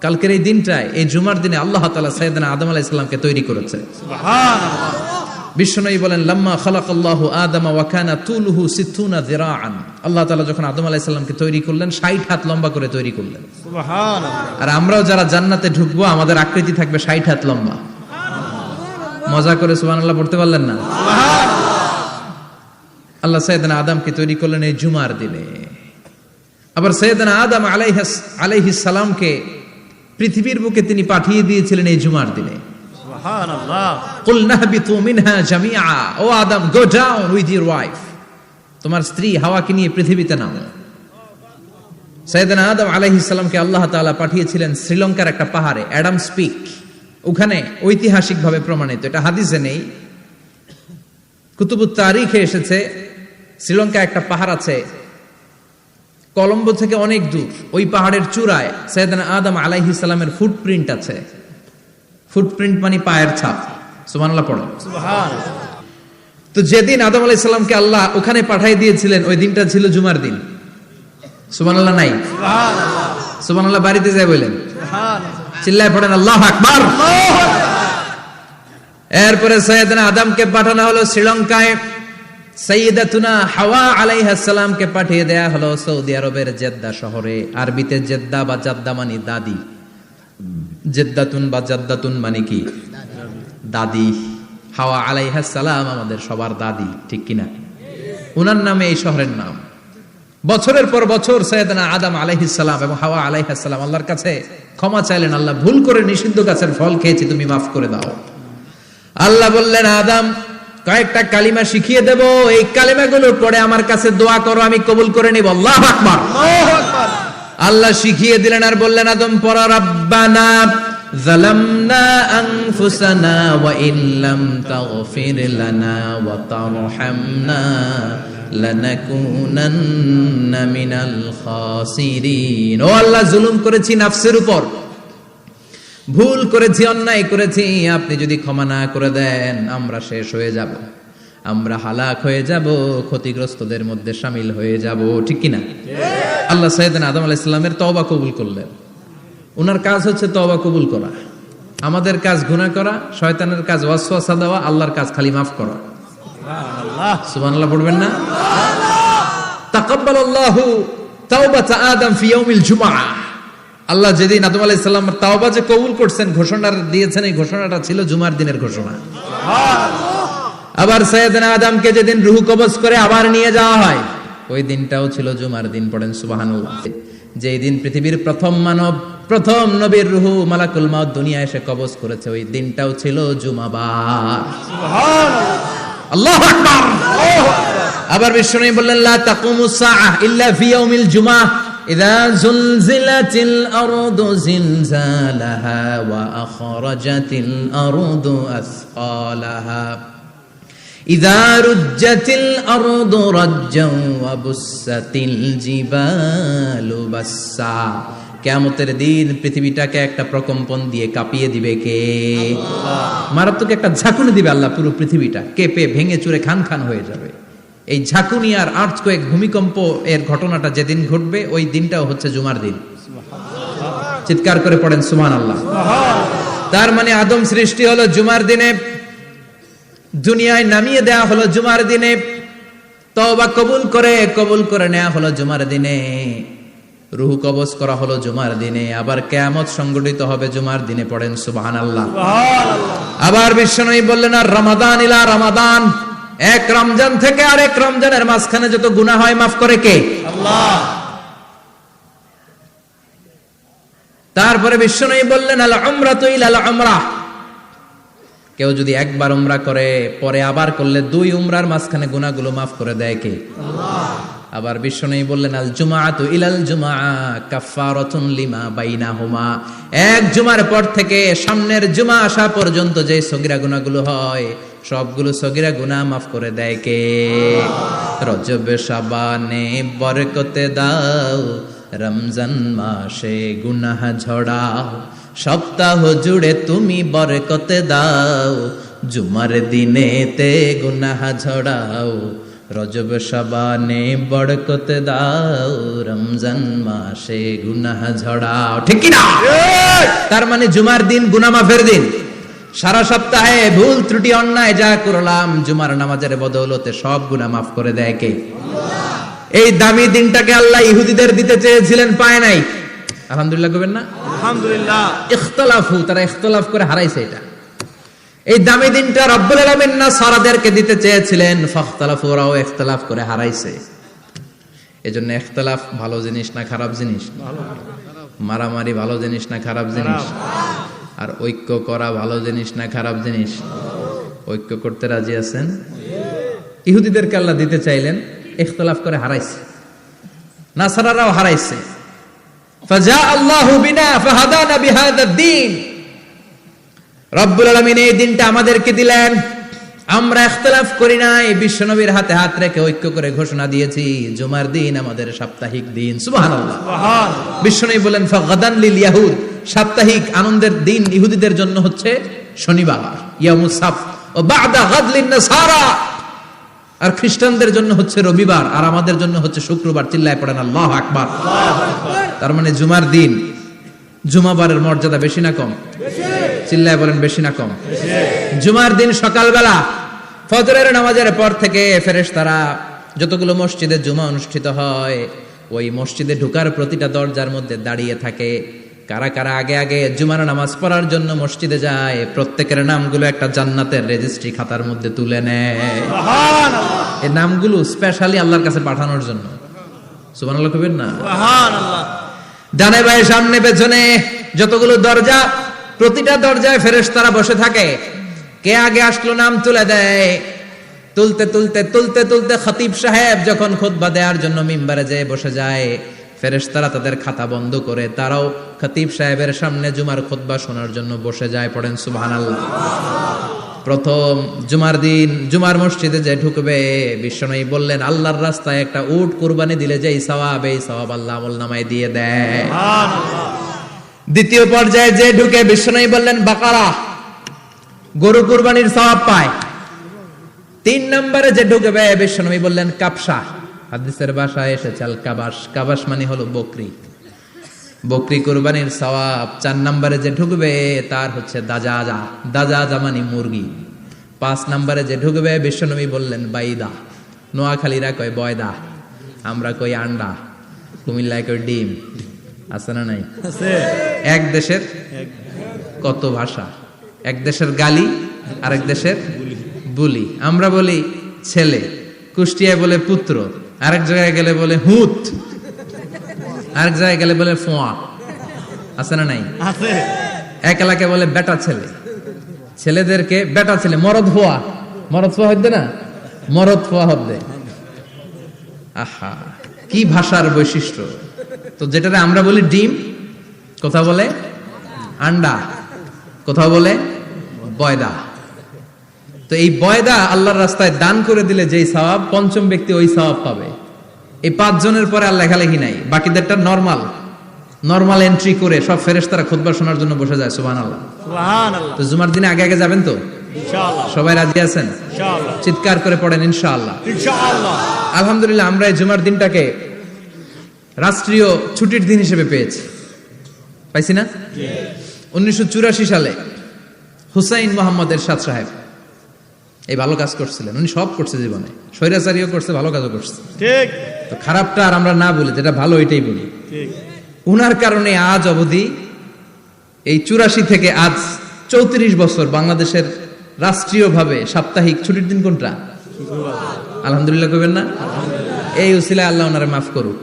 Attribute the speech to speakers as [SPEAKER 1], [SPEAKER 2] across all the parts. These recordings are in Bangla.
[SPEAKER 1] কালকের এই দিনটায়, এই জুমার দিনে আল্লাহ তাআলা সাইয়েদনা আদম আলাইহিস সালামকে তৈরি করেছে।
[SPEAKER 2] সুবহানাল্লাহ।
[SPEAKER 1] বিশ্বনবী বলেন, লাম্মা খালাকাল্লাহু আদামা ওয়া কানা তুলুহু 60 যিরাআন। আল্লাহ তাআলা যখন আদম আলাইহিস সালামকে তৈরি করলেন 60 হাত লম্বা করে তৈরি করলেন।
[SPEAKER 2] সুবহানাল্লাহ।
[SPEAKER 1] আর আমরাও যারা জান্নাতে ঢুকবো আমাদের আকৃতি থাকবে 60 হাত লম্বা। মজা করে সুবহানাল্লাহ পড়তে পারলেন না? আল্লাহ সাইয়েদনা আদমকে তৈরি করলেন এই জুমার দিনে। আবার সাইয়েদনা আদম আলাইহিস সালামকে পৃথিবীর বুকে তিনি পাঠিয়ে দিয়েছিলেন এই জুমার দিনে।
[SPEAKER 2] সুবহানাল্লাহ।
[SPEAKER 1] কুল নাহবিতু মিনহা জামিআ, O Adam, go down with your wife, তোমার স্ত্রী হাওয়াকে নিয়ে পৃথিবীতে নামো। সাইয়েদনা আদম আলাইহিস সালামকে আল্লাহ তাআলা পাঠিয়েছিলেন শ্রীলঙ্কার একটা পাহাড়ে, অ্যাডামস পিক। ওখানে ঐতিহাসিকভাবে প্রমাণিত, এটা হাদিসে নেই, কুতুবুত তারিখে এসেছে। শ্রীলঙ্কায় একটা পাহাড় আছে, কলম্বো থেকে অনেক দূর। ওই পাহাড়ের চূড়ায় সাইয়েদনা আদম আলাইহিস সালামের ফুটপ্রিন্ট আছে। ফুটপ্রিন্ট মানে পায়ের ছাপ। সুবহানাল্লাহ পড়ো।
[SPEAKER 2] সুবহানাল্লাহ।
[SPEAKER 1] তো যেদিন আদম আলাইহিস সালামকে আল্লাহ ওখানে পাঠিয়ে দিয়েছিলেন, ওই দিনটা ছিল জুমার দিন। সুবহানাল্লাহ নাই?
[SPEAKER 2] সুবহানাল্লাহ।
[SPEAKER 1] সুবহানাল্লাহ বাড়িতে যায় বলেন,
[SPEAKER 2] সুবহানাল্লাহ।
[SPEAKER 1] চিল্লায় পড়েন আল্লাহু আকবার। এরপরে সাইয়েদনা আদমকে পাঠানো হলো শ্রীলঙ্কায়। সাইয়্যিদাতুনা হাওয়া আলাইহিস সালামকে পাঠিয়ে দেয়া হলো সৌদি আরবের জেদ্দা শহরে। আরবিতে জেদ্দা বা জাদ্দা মানে দাদি। জেদ্দাতুন বা জাদ্দাতুন মানে কি? দাদি। হাওয়া আলাইহিস সালাম আমাদের সবার দাদি, ঠিক কিনা? উনার নামে এই শহরের নাম। বছরের পর বছর সাইয়েদনা আদম আলাইহিস সালাম এবং হাওয়া আলাইহিস সালাম আল্লাহর কাছে ক্ষমা চাইলেন, আল্লাহ ভুল করে নিষিদ্ধ গাছের ফল খেয়েছি, তুমি মাফ করে দাও। আল্লাহ বললেন, আদম, কয়েকটা কালিমা শিখিয়ে দেব, এই কালিমাগুলো পড়ে আমার কাছে দোয়া করো, আমি কবুল করে নিব। আল্লাহু আকবার।
[SPEAKER 2] আল্লাহু আকবার।
[SPEAKER 1] আল্লাহ শিখিয়ে দিলেন আর বললেন, আদম পড়ো, রাব্বানা যালামনা আনফুসানা ওয়া ইল্লাম তাগফির লানা ওয়া তারহামনা লানাকুনান্না মিনাল খাসিরিন। ও আল্লাহ, জুলুম করেছি নাফসের উপর, ভুল করেছি, অন্যায় করেছি, আপনি যদি ক্ষমা না করে দেন আমরা শেষ হয়ে যাব, আমরা হালাক হয়ে যাব, ক্ষতিগ্রস্তদের মধ্যে শামিল হয়ে যাব, ঠিক কিনা? আল্লাহ সাইয়েদনা আদম আলাইহিস সালামের তওবা কবুল করলেন। ওনার কাজ হচ্ছে তওবা কবুল করা, আমাদের কাজ গুনাহ করা, শয়তানের কাজ ওয়াসওয়াসা দেওয়া, আল্লাহর কাজ খালি মাফ করা।
[SPEAKER 2] সুবহানাল্লাহ।
[SPEAKER 1] সুবহানাল্লাহ পড়বেন না? তাকাব্বালাল্লাহু তাওবাতা আদম ফি ইয়াউমিল জুমআহ। আল্লাহ যেদিন আদম আলাইহিস সালামের তাওবা যে কবুল করছেন, ঘোষণা দিয়েছেন, এই ঘোষণাটা ছিল জুমার দিনের ঘোষণা। আবার সাইয়েদনা আদমকে যেদিন রূহ কবজ করে আবার নিয়ে যাওয়া হয়, ওই দিনটাও ছিল জুমার দিন। পড়েন সুবহানাল্লাহ। যেই দিন পৃথিবীর প্রথম মানব, প্রথম নবীর রূহ মালাকুল মাউত দুনিয়ায় এসে কবজ করেছে, ওই দিনটাও ছিল জুমাবার।
[SPEAKER 2] সুবহানাল্লাহ।
[SPEAKER 1] আল্লাহু আকবার। আবার বিশ্বনবী বললেন, লা তাকুমুস সাআহ ইল্লা ফি ইয়াউমিল জুমআহ ইযা যুলজিলাতিল আরদু জিলজালাহা ওয়া আখরাজাতিল আরদু আসকালাহা ইযা রুজ্জাতিল আরদু রাজ্জান ওয়া বুসাতিল জিবালু বাসসা। কিয়ামতের দিন পৃথিবীটাকে একটা প্রকম্পন দিয়ে কাঁপিয়ে দিবে কে? আল্লাহ। মারাত্মক একটা ঝাঁকুনি দিবে আল্লাহ, পুরো পৃথিবীটা কেঁপে ভেঙে চুরে খান খান হয়ে যাবে। এই ঝাঁকুনি আর আর্থকোয়েক, ভূমিকম্প এর ঘটনাটা যেদিন ঘটবে, ওই দিনটাও হচ্ছে জুমার দিন। চিৎকার করে পড়েন সুবহানাল্লাহ। তার মানে আদম সৃষ্টি হলো জুমার দিনে, দুনিয়ায় নামিয়ে দেয়া হলো জুমার দিনে, তওবা কবুল করে নেওয়া হলো জুমার দিনে, রূহ কবজ করা হলো জুমার দিনে, আবার কিয়ামত সংগঠিত হবে জুমার দিনে। পড়েন সুবহানাল্লাহ। আবার বিশ্বনবী বললেন, আর রমাদান ইলা রমাদান, এক রমজান থেকে আরেক রমজানের মাঝখানে যত গুনাহ হয় মাফ করে কে? আল্লাহ। তারপরে বিশ্বনবী বললেন, আল উমরাতু ইলাল উমরাহ, কেউ যদি একবার উমরা করে পরে আবার করলে 2 উমরার মাঝখানে গুনাহগুলো মাফ করে দেয় কে? আল্লাহ। আবার বিশ্বনবী বললেন, আল জুমআতু ইলাল জুমআহ কাফফারাতুন লিমা বাইনাহুমা, এক জুমার পর থেকে সামনের জুমা আসা পর্যন্ত যে সগীরা গুনাহগুলো হয়, সবগুলো সগীরা গুনাহ মাফ করে দেয় কে? রজব শাবানে বরকতে দাও, রমজান মাসে গুনাহ ঝড়াও, সপ্তাহ জুড়ে তুমি বরকতে দাও, জুমার দিনেতে গুনাহ ঝড়াও, রজব শাবানে বরকতে দাও, রমজান মাসে গুনাহ ঝড়াও, ঠিক কি না? তার মানে জুমার দিন গুনাহ মাফের দিন। সারা সপ্তাহে ভুল ত্রুটি অন্যায় যা করলাম জুমার নামাজের বদৌলতে সব গুনাহ মাফ করে দেয় কে? এই দামি দিনটাকে আল্লাহ ইহুদিদের দিতে চেয়েছিলেন, পায় নাই। আলহামদুলিল্লাহ কইবেন না?
[SPEAKER 2] আলহামদুলিল্লাহ।
[SPEAKER 1] ইখতিলাফু, তারা ইখতিলাফ করে হারাইছে এটা। এই দামি দিনটা রব্বুল আলামিন নাসারাদেরকে দিতে চেয়েছিলেন, ফাখতালাফু, ওরাও ইখতিলাফ করে হারাইছে। এজন্য ইখতিলাফ ভালো জিনিস না খারাপ জিনিস? মারামারি ভালো জিনিস না খারাপ জিনিস? আর ঐক্য করা ভালো জিনিস না খারাপ জিনিস? ঐক্য করতে রাজি আছেন? ইহুদিদেরকে আল্লাহ দিতে চাইলেন, ইখতিলাফ করে হারাইছে। নাসারারাও হারাইছে। ফাজা আল্লাহু বিনা ফাহাদানা বিহাদা দ্বীন। রব্বুল আলামিন এই দিনটা আমাদেরকে দিলেন, আমরা ইখতিলাফ করি নাই, বিশ্বনবীর হাতে হাত রেখে ঐক্য করে ঘোষণা দিয়েছি জুমার দিন আমাদের সাপ্তাহিক দিন। সুবহানাল্লাহ। বিশ্বনবী বলেন ফাগাদান লিল ইয়াহুদ, সাপ্তাহিক আনন্দের দিন ইহুদিদের জন্য হচ্ছে শনিবার, ইয়ামুস সাবত, ও বাদা গাদলিন নাসারা, আর খ্রিস্টানদের জন্য হচ্ছে রবিবার, আর আমাদের জন্য হচ্ছে শুক্রবার। চিল্লায় পড়েন আল্লাহু আকবার। তার মানে জুমার দিন, জুমাবারের মর্যাদা বেশি না কম? চিল্লায় বলেন বেশি না কম? জুমার দিন সকালবেলা ফজরের নামাজের পর থেকে ফেরেশতারা যতগুলো মসজিদে জুমা অনুষ্ঠিত হয় ওই মসজিদে ঢোকার প্রতিটা দরজার মধ্যে দাঁড়িয়ে থাকে। কারা কারা আগে আগে জুমার নামাজ পড়ার জন্য মসজিদে যায়, প্রত্যেকের নামগুলো একটা জান্নাতের রেজিস্ট্রি খাতার মধ্যে তুলে নেয়। এই নামগুলো স্পেশালি আল্লাহর কাছে পাঠানোর জন্য। সুবহানাল্লাহ কইবেন না?
[SPEAKER 2] সুবহানাল্লাহ।
[SPEAKER 1] ডানে বায়ে সামনে পেছনে যতগুলো দরজা, প্রতিটা দরজায় ফেরেশতারা বসে থাকে। কে আগে আসলো নাম তুলে দেয়। তুলতে তুলতে তুলতে তুলতে খতিব সাহেব যখন খুতবা দেওয়ার জন্য মিম্বারে যেয়ে বসে যায়, ফেরেশতারা তাদের খাতা বন্ধ করে তারাও খতিব সাহেবের সামনে জুমার খুতবা শোনার জন্য বসে যায়। পড়েন সুবহানাল্লাহ। প্রথম জুমার দিন জুমার মসজিদে যে ঢুকবে, বিশ্বনবী বললেন আল্লাহর রাস্তায় একটা উট কুরবানি দিলে যেই সওয়াব, এই সওয়াব আল্লাহ আমলনামায় দিয়ে দেয়। দ্বিতীয় পর্যায়ে যে ঢুকে, বিশ্বনবী বললেন বাকারা, গরু কুরবানির সওয়াব পায়। 3 নম্বরে যে ঢুকবে, বিশ্বনবী বললেন কাবসা, হাদিসের ভাষায় এসেছে আল কাবাস, কাবাস মানে হলো বকরি, বকরি কুরবানির সওয়াব। 4 নম্বরে যে ঢুকবে তার হচ্ছে দাজাজা, দাজাজা মানে মুরগি। 5 নম্বরে যে ঢুকবে, বিশ্বনবী বললেন বাইদা, নোয়াখালীরা কয় বয়দা, আমরা কই আন্ডা, কুমিল্লায় কই ডিম। আছে না নাই?
[SPEAKER 2] আছে।
[SPEAKER 1] এক দেশের কত ভাষা, এক দেশের গালি আরেক দেশের বুলি। আমরা বলি ছেলে, কুষ্টিয়ায় বলে পুত্র, আরেক জায়গায় গেলে বলে হুত, আরেক জায়গায় গেলে বলে ফোয়া। আছে না নাই?
[SPEAKER 2] আছে।
[SPEAKER 1] এক এলাকায় বলে বেটা ছেলে, ছেলেদেরকে বেটা ছেলে, মরদ ফোয়া, মরদ ফোয়া হইতে না, মরদ ফোয়া হবে। আহা, কি ভাষার বৈশিষ্ট্য। তো যেটাতে আমরা বলি ডিম, কোথাও বলে আন্ডা, কোথাও বলে বয়দা। তো এই বয়দা আল্লাহর রাস্তায় দান করে দিলে যেই সওয়াব, পঞ্চম ব্যক্তি ওই সওয়াব পাবে। এই 5 জনের পরে আর লেখালেখি নাই, বাকিদেরটা নরমাল এন্ট্রি করে সব ফেরেশতারা খুতবা শোনার জন্য বসে যায়। সুবহানাল্লাহ।
[SPEAKER 2] সুবহানাল্লাহ।
[SPEAKER 1] তো জুমার দিনে আগে আগে যাবেন তো
[SPEAKER 2] ইনশাআল্লাহ।
[SPEAKER 1] সবাই রাজি আছেন?
[SPEAKER 2] ইনশাআল্লাহ।
[SPEAKER 1] চিৎকার করে পড়েন ইনশাআল্লাহ।
[SPEAKER 2] ইনশাআল্লাহ।
[SPEAKER 1] আলহামদুলিল্লাহ, আমরা এই জুমার দিনটাকে রাষ্ট্রীয় ছুটির দিন হিসেবে পেয়েছি, পাইছি না? 1984 সালে হুসাইন মোহাম্মদ এরশাদ সাহেব এই ভালো কাজ করছিলেন। উনি সব করছে জীবনে, স্বৈরাচারীও করছে, ভালো কাজও করছে।
[SPEAKER 2] ঠিক।
[SPEAKER 1] তো খারাপটা আর আমরা না বলি, যেটা ভালো এটাই বলি।
[SPEAKER 2] ঠিক।
[SPEAKER 1] উনার কারণে আজ অবধি এই 84 থেকে আজ 34 বছর বাংলাদেশের রাষ্ট্রীয়ভাবে সাপ্তাহিক ছুটির দিন কোনটা? আলহামদুলিল্লাহ কইবেন না? এই উসিলায় আল্লাহ ওনারে মাফ করুক।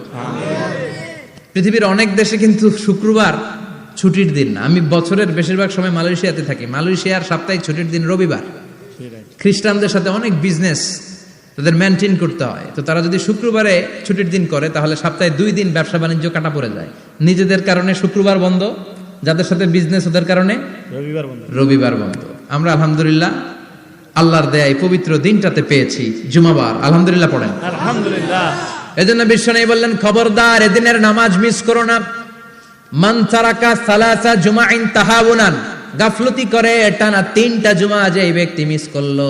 [SPEAKER 1] পৃথিবীর অনেক দেশে কিন্তু শুক্রবার ছুটির দিন না। আমি বছরের বেশিরভাগ সময় মালয়েশিয়াতে থাকি, মালয়েশিয়ার সাপ্তাহিক ছুটির দিন রবিবার। খ্রিস্টানদের সাথে অনেক বিজনেস তাদের মেনটেন করতে হয়, তো তারা যদি শুক্রবারে ছুটির দিন করে তাহলে সপ্তাহে 2 দিন ব্যবসা বাণিজ্য কাটা পড়ে যায়। নিজেদের কারণে শুক্রবার বন্ধ, যাদের সাথে বিজনেস ওদের কারণে রবিবার বন্ধ। আমরা আলহামদুলিল্লাহ আল্লাহর দয়ায় পবিত্র দিনটাতে পেয়েছি জুমাবার। আলহামদুলিল্লাহ পড়েন
[SPEAKER 2] আলহামদুলিল্লাহ।
[SPEAKER 1] এজন্য বিশ্বনবী বললেন খবরদার এদিনের নামাজ মিস করো না। মান তারাকা সালাসা জুমাইন তাহাউনান, গাফলতি করে টানা 3টা জুমা যে ব্যক্তি মিস করলো,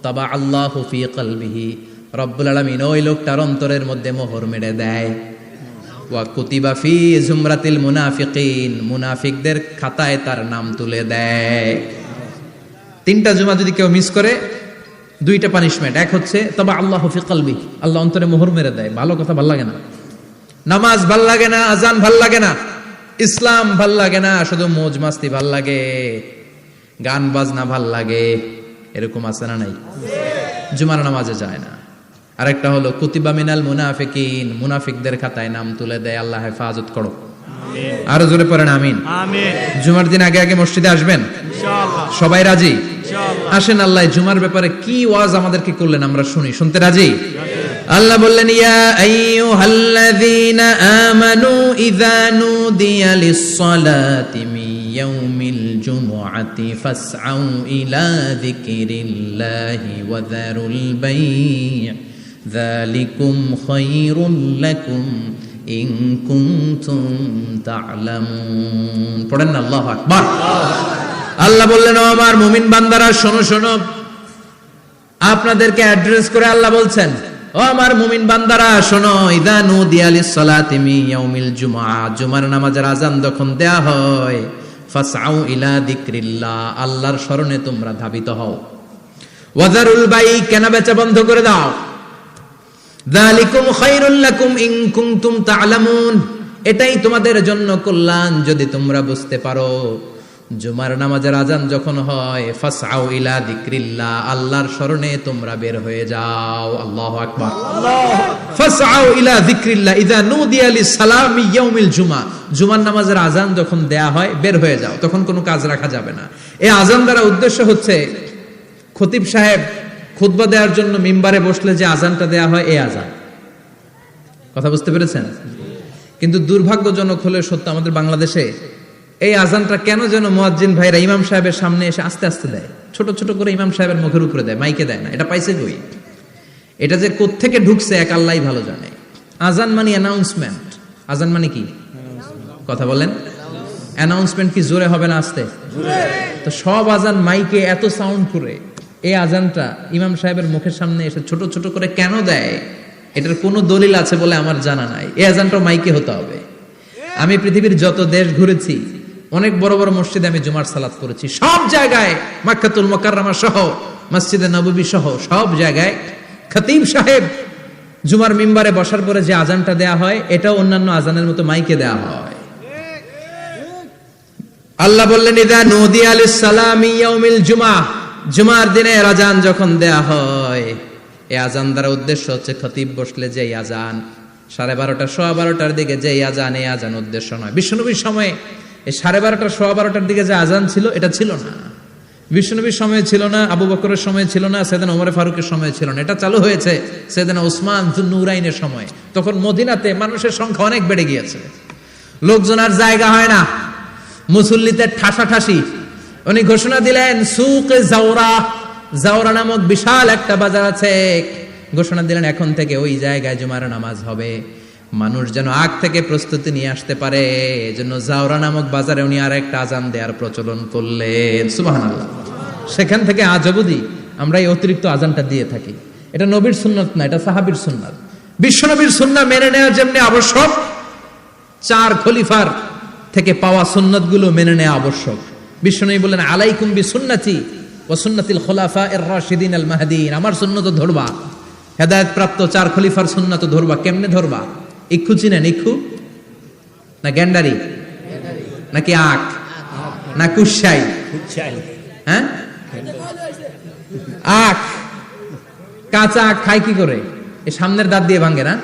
[SPEAKER 1] তাবা আল্লাহু ফি কলবিহি, রব্বুল আলামিন ওই লোকটার অন্তরের মধ্যে মোহর মেরে দেয়। ওয়া কুতিবা ফি জুমরাতিল মুনাফিকিন, মুনাফিকদের খাতায় তার নাম তুলে দেয়। 3টা জুমা যদি কেউ মিস করে 2টা পানিশমেন্ট। এক হচ্ছে তবা আল্লাহু ফি কলবি, আল্লাহ অন্তরে মোহর মেরে দেয়। ভালো কথা ভাল লাগে না, নামাজ ভাল লাগে না, আজান ভাল লাগে না, ইসলাম ভাল লাগে না, শুধু মौज মাস্তি ভাল লাগে, গান বাজনা ভাল লাগে, এরকম আছে না নাই? জুমার নামাজে যায় না। আরেকটা হলো কুতিবা মিনাল মুনাফিকিন, মুনাফিকদের খাতায় নাম তুলে দেয়। আল্লাহ হেফাজত করো। আরো জোরে পড়েন আমিন।
[SPEAKER 2] আমিন।
[SPEAKER 1] জুমার দিন আগে আগে মসজিদে আসবেন
[SPEAKER 2] ইনশাআল্লাহ।
[SPEAKER 1] সবাই রাজি?
[SPEAKER 2] ইনশাআল্লাহ।
[SPEAKER 1] আসেন, আল্লাহ জুমার ব্যাপারে কি ওয়াজ আমাদেরকে করলেন আমরা শুনি। শুনতে রাজি? আল্লাহ বললেন ইয়া আইয়ুহাল্লাযীনা আমানু ইযা নুদিয়া লিস-সালাতি মিন ইয়াউমিল জুমআতি ফাসআউ ইলা যিকরিল্লাহি ওয়া যারুল বাই', যালিকুম খায়রুল লাকুম ইন কুনতুম তা'লামুন। পড়েন না আল্লাহু আকবার। আল্লাহ বললেন ও আমার মুমিন বান্দারা শোনো শোনো, আপনাদেরকে অ্যাড্রেস করে আল্লাহ বলছেন ও আমার মুমিন বান্দারা শোনো, ইযা নুদিয়া লিস-সালাতি মিন ইয়াউমিল জুমআ, জুমার নামাজের আযান যখন দেয়া হয়, ফাসআউ ইলা যিকরিল্লাহ, আল্লাহর স্মরণে তোমরা ধাবিত হও। ওয়া যারুল বাই', কেনা বেচা বন্ধ করে দাও। যালিকুম খায়রুল লাকুম ইন কুনতুম তা'লামুন, এটাই তোমাদের জন্য কল্যাণ যদি তোমরা বুঝতে পারো। জুমার নামাজের আযান যখন হয়, ফাসআউ ইলা যিকরিল্লাহ, আল্লাহর স্মরণে তোমরা বের হয়ে যাও। আল্লাহু আকবার। ফাসআউ ইলা যিকরিল্লাহ ইযা নুদিয়া লিস-সালামি ইয়াউমিল জুমআ, জুমার নামাজের আযান যখন দেয়া হয় বের হয়ে যাও, তখন কোনো কাজ রাখা যাবে না। এই আযান দ্বারা উদ্দেশ্য হচ্ছে খতিব সাহেব খুতবা দেওয়ার জন্য মিম্বারে বসলে যে আযানটা দেয়া হয়, এই আযান। কথা বুঝতে পেরেছেন? কিন্তু দুর্ভাগ্যজনক হলে সত্য, আমাদের বাংলাদেশে এই আযানটা কেন যেন মুয়াজ্জিন ভাইরা ইমাম সাহেবের সামনে এসে আস্তে আস্তে দেয়, ছোট ছোট করে ইমাম সাহেবের মুখের উপরে দেয়, মাইকে দেয় না। এটা পাইছে কই? এটা যে কোত্থেকে ঢুকছে এক আল্লাহই ভালো জানে। আযান মানে অ্যানাউন্সমেন্ট। আযান মানে কি? কথা বলেন। অ্যানাউন্সমেন্ট কি জোরে হবে না আস্তে? তো সব আযান মাইকে এত সাউন্ড করে, এই আযানটা ইমাম সাহেবের মুখের সামনে এসে ছোট ছোট করে কেন দেয়? এটার কোনো দলিল আছে বলে আমার জানা নাই। এই আযানটা মাইকে হতে হবে। আমি পৃথিবীর যত দেশ ঘুরেছি, অনেক বড় বড় মসজিদে আমি জুমার সালাত করেছি, সব জায়গায় মক্কাতুল মুকাররমা সহ মসজিদে নববী সহ সব জায়গায় খতিব সাহেব জুমার মিম্বারে বসার পরে যে আযানটা দেয়া হয়, এটাও অন্যান্য আযানের মতো মাইকে দেয়া হয়। আল্লাহ বললেন ইযা নুদিয়া লিস-সালামি ইয়াউমিল জুমআ, জুমার দিনে আযান যখন দেয়া হয়, এই আযান দ্বারা উদ্দেশ্য হচ্ছে খতিব বসলে যে আযান 12:30 12:15 দিকে যে আযান, এই আযান উদ্দেশ্য নয়। বিশ্বনবীর সময়ে এই 12:30 12:15 দিকে যে আযান ছিল, এটা ছিল না। বিশ্বনবীর সময় ছিল না, আবু বকরের সময় ছিল না, সাইয়েদনা ওমর ফারুকের সময় ছিল না। এটা চালু হয়েছে সাইয়েদনা উসমান যুন্নুরাইনের সময়। তখন মদিনাতে মানুষের সংখ্যা অনেক বেড়ে গিয়েছে, লোকজন আর জায়গা হয় না, মুসল্লিতে ঠাসাঠাসি। উনি ঘোষণা দিলেন সুকে জাওরা, জাওরা নামক বিশাল একটা বাজার আছে, ঘোষণা দিলেন এখন থেকে ওই জায়গায় জুমার নামাজ হবে। মানুষ যেন আগ থেকে প্রস্তুতি নিয়ে আসতে পারে, এজন্য জাওরা নামক বাজারে উনি আর একটা আযান দেওয়ার প্রচলন করলেন। সুবহানাল্লাহ। সেখান থেকে আজ অবধি আমরা এই অতিরিক্ত আযানটা দিয়ে থাকি। এটা নবীর সুন্নাত না, এটা সাহাবীর সুন্নাত। বিশ্বনবীর সুন্নাহ মেনে নেওয়া যেমনি আবশ্যক, 4 খলিফার থেকে পাওয়া সুন্নাতগুলো মেনে নেওয়া আবশ্যক। বিশ্বনবী বললেন আলাইকুম বিসুন্নতি ওয়া সুন্নাতিল খুলাফায়ে রাশিদিন আল মাহদিন, আমার সুন্নাত ধরবা, হেদায়েত প্রাপ্ত 4 খলিফার সুন্নাত ধরবা। কেমনে ধরবা? ইক্ষু চিনেন? ইক্ষু না গ্যান্ডারি নাকি আখ না কুশাই? হ্যাঁ, আখ। কাঁচা আখ খায় কি করে? এই সামনের দাঁত দিয়ে ভাঙে না?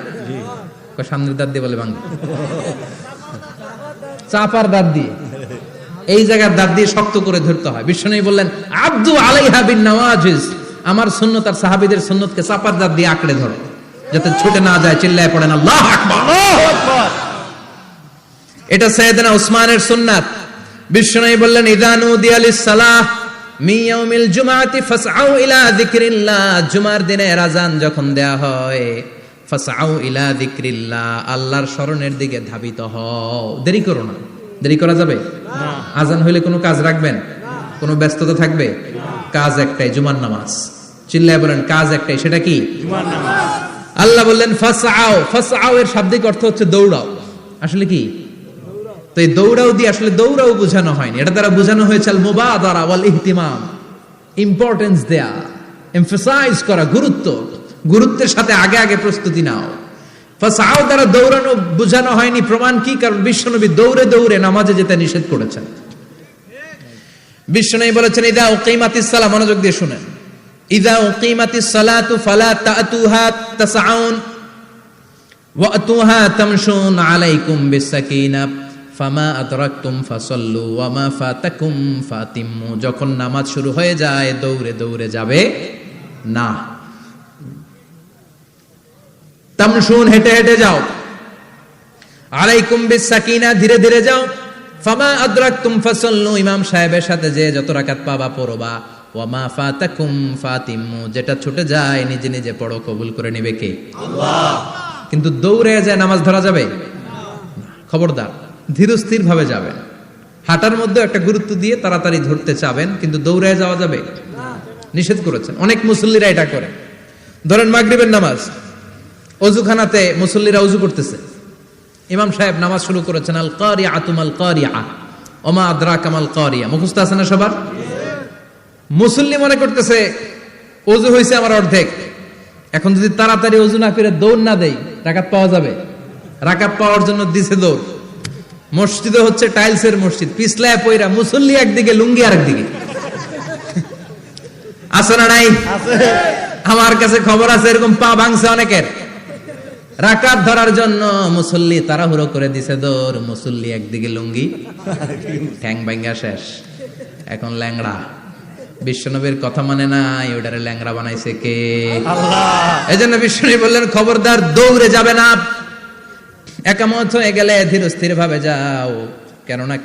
[SPEAKER 1] সামনের দাঁত দিয়ে বলে ভাঙে, চাপার দাঁত দিয়ে, এই জায়গার দাঁত দিয়ে শক্ত করে ধরতে হয়। বিশ্বনবী বললেন আব্দু আলাইহা বিন নওয়াজিজ, আমার সুন্নাত আর সাহাবীদের সুন্নাতকে চাপার দাঁত দিয়ে আঁকড়ে ধরো, যাতে ছুটে না যায়। চিল্লায় পড়েন আল্লাহু আকবার। এটা সাইয়েদনা উসমানের সুন্নাত। বিশ্বনবী বললেন ইযা নুদিয়া লিস-সালাহ মিন ইয়াউমিল জুমআতি ফাসআউ ইলা যিকরিল্লাহ, জুমার দিনে আযান যখন দেয়া হয়, ফাসআউ ইলা যিকরিল্লাহ, আল্লাহর স্মরণের দিকে ধাবিত হও। দেরি করো না। দেরি করা যাবে না। আযান হইলে কোনো কাজ রাখবেন? কোনো ব্যস্ততা থাকবে? কাজ একটাই, জুমার নামাজ। চিল্লায় বলেন কাজ একটাই, সেটা কি? জুমার নামাজ। আল্লাহ বললেন ফাসআউ, ফাসআউ এর শাব্দিক অর্থ হচ্ছে দৌড়াও। আসলে কি? তো এই দৌড়াও দিয়ে আসলে দৌড়াও বোঝানো হয়নি, এটা দ্বারা বোঝানো হয়েছে আল মুবাদারা ওয়াল ইহতিমাম, ইম্পর্টেন্স দেয়া, এমফাসাইজ করা, গুরুত্বের সাথে আগে আগে প্রস্তুতি নাও। ফাসাও দ্বারা দৌড়ানো বোঝানো হয়নি, প্রমাণ কি? কারণ বিশ্বনবী দৌড়ে দৌড়ে নামাজে যেতে নিষেধ করেছেন। বিশ্বনবী বলেছেন ইদা উকিমাতিস সালাহ, মনোযোগ দিয়ে শুনেন, ইদা উকিমাতিস সালাতু ফালা তাতুহা তাসআউন ওয়া আতুহা তামশুন আলাইকুম বিসাকিনাহ ফামা আদরাকতুম ফাসাল্লু ওয়া মা ফাতাকুম ফাতিম্মু। যখন নামাজ শুরু হয়ে যায় দৌড়ে দৌড়ে যাবে না, তামশুন হেঁটে হেঁটে যাও, আলাইকুম বিসাকিনা ধীরে ধীরে যাও, ফামা আদরাকতুম ফাসাল্লু ইমাম সাহেবের সাথে যে যত রাকাত পাবা পড়বা, ওয়া মা ফাতাকুম ফাতিম্মু যেটা ছুটে যায় নিজে নিজে পড়ো, কবুল করে নেবে কে? আল্লাহ। কিন্তু দৌড়ে যায় নামাজ ধরা যাবে না, খবরদার, ধীরস্থির ভাবে যাবেন। হাঁটার মধ্যে একটা গুরুত্ব দিয়ে তাড়াতাড়ি ধরতে চাবেন, কিন্তু দৌড়ে যাওয়া যাবে না, নিষেধ করেছেন। অনেক মুসল্লিরা এটা করে। ধরেন মাগরিবের নামাজ, অজুখানাতে মুসল্লিরা ওযু করতেছে, ইমাম সাহেব নামাজ শুরু করেছেন আল কারিআতু মাল কারিআ ওমা আদরাকা মাল কারিআ, মুখস্থ আছে না সবার? মুসল্লি মনে করতেছে ওযু হইছে আমার অর্ধেক, এখন যদি তাড়াতাড়ি ওযু না করে দৌড় না দেই রাকাত পাওয়া যাবে? রাকাত পাওয়ার জন্য দিছে দৌড়। মসজিদে হচ্ছে টাইলসের মসজিদ, পিছলায় পয়রা মুসল্লি একদিকে, লুঙ্গি আরেকদিকে। আছে না নাই? আমার কাছে খবর আছে এরকম পা ভাঙছে অনেকের। রাকাত ধরার জন্য মুসল্লি তাড়াহুড়ো করে দিছে দৌড়, মুসল্লি একদিকে লুঙ্গি, ঠ্যাং ভাঙা শেষ, এখন ল্যাংড়া। বিশ্বনবীর কথা মানে নাই, ওটারে ল্যাংড়া বানাইছে কে? আল্লাহ। এজন্য বিশ্বনবী বললেন খবরদার দৌড়ে যাবে না, একামত হয়ে গেলে ধীর স্থির ভাবে যাও। কেননা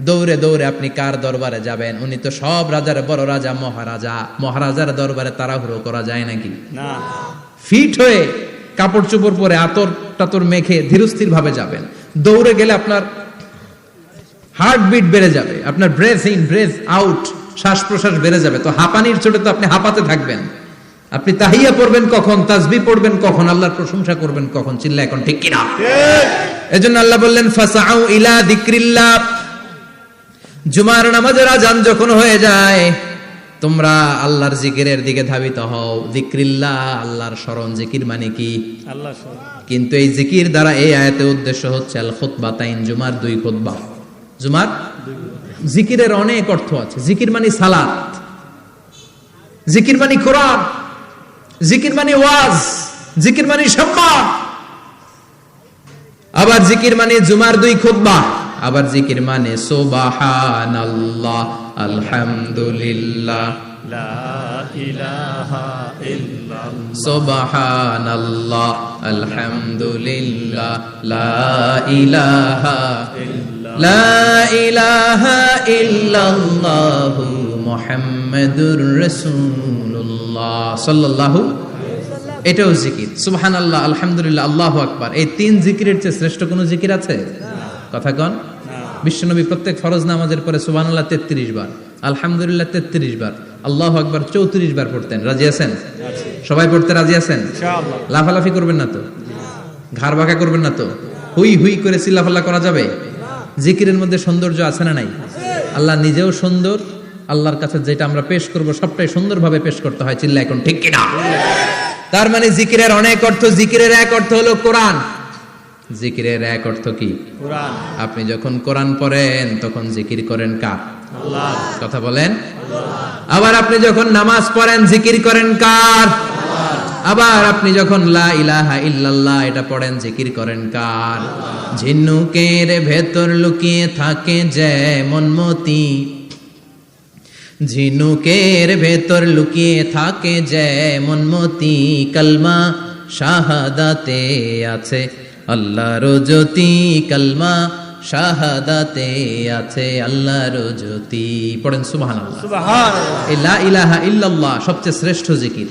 [SPEAKER 1] দৌড়ে দৌড়ে আপনি কার দরবারে যাবেন? উনি তো সব রাজার বড় রাজা, মহারাজা। মহারাজার দরবারে তাড়াহুড়ো করা যায় নাকি? না। ফিট হয়ে কাপড় চোপড় পরে আতর টাতর মেখে ধীরস্থির ভাবে যাবেন। দৌড়ে গেলে আপনার হার্টবিট বেড়ে যাবে, আপনার ব্রেথ ইন ব্রেথ আউট, শ্বাস প্রশ্বাস বেড়ে যাবে। তো হাঁপানির চোটে তো আপনি হাঁপাতে থাকবেন। আপনি তাহিয়া পড়বেন কখন, তাসবিহ পড়বেন কখন, আল্লাহর প্রশংসা করবেন কখন? চিল্লা এখন ঠিক কিনা? এজন্য আল্লাহ বললেন ফাসাউ ইলা যিকরিল্লাহ, জুমার নামাজের আযান যখন হয়ে যায় তোমরা আল্লাহর জিকিরের দিকে ধাবিত হও। যিকরিল্লাহ, আল্লাহর স্মরণ। জিকির মানে কি? আল্লাহর স্মরণ। কিন্তু এই জিকির দ্বারা এই আয়াতের উদ্দেশ্য হচ্ছে আল খুতবাতাইন, জুমার দুই খুতবা। জুমার জিকিরের অনেক অর্থ আছে। জিকির মানে সালাত, জিকির মানে কোরআন, জিকির মানে ওয়াজ, জিকির মানে সম্মান। আবার জিকির মানে জুমার দুই খুতবা, আবার জিকির মানে সুবহানাল্লাহ, আলহামদুলিল্লাহ, লা ইলাহা ইল্লাল্লাহ, সুবহানাল্লাহ, আলহামদুলিল্লাহ, লা ইলাহা ইল্লাল্লাহ, লা ইলাহা ইল্লাল্লাহ, মুহাম্মাদুর রাসূলুল্লাহ সাল্লাল্লাহু। এটাও জিকির। সুবহানাল্লাহ, আলহামদুলিল্লাহ, আল্লাহু আকবার। এই তিন জিকিরের চেয়ে শ্রেষ্ঠ কোনো জিকির আছে? কথা কন। বিশ্বনবী প্রত্যেক ফরজ নামাজের পরে সুবহানাল্লাহ 33 বার, আলহামদুলিল্লাহ 33 বার, আল্লাহু আকবার 34 বার পড়তেন। রাজি আছেন? সবাই পড়তে রাজি আছেন? ইনশাআল্লাহ। লাফালাফি করবেন না তো? ঘাড় বাঁকা করবেন না তো? হুই হুই করে চিল্লাফাল্লা করা যাবে? জিকিরের মধ্যে সৌন্দর্য আছে না নাই? আল্লাহ নিজেও সুন্দর, আল্লাহর কাছে যেটা আমরা পেশ করব সবটাই সুন্দরভাবে পেশ করতে হয়। চিল্লা এখন ঠিক কিনা? তার মানে জিকিরের অনেক অর্থ। জিকিরের এক অর্থ হলো কোরআন। জিকিরের এক অর্থ কি? কোরআন। আপনি যখন কোরআন পড়েন তখন জিকির করেন কার? আল্লাহ। কথা বলেন। আবার আপনি যখন নামাজ পড়েন জিকির করেন কার? আল্লাহ। আবার আপনি যখন লা ইলাহা ইল্লাল্লাহ এটা পড়েন জিকির করেন কার? ঝিনুকের ভেতর লুকিয়ে থাকে যেমন মতি, ঝিনুকের ভেতর লুকিয়ে থাকে যেমন মতি, কালমা শাহাদাতে আছে আল্লাহর জ্যোতি, কালমা শাহাদাতে আছে আল্লাহর জ্যোতি। পড়েন সুবহানাল্লাহ। সুবহানাল্লাহ। এই লা ইলাহা ইল্লাল্লাহ সবচেয়ে শ্রেষ্ঠ জিকির।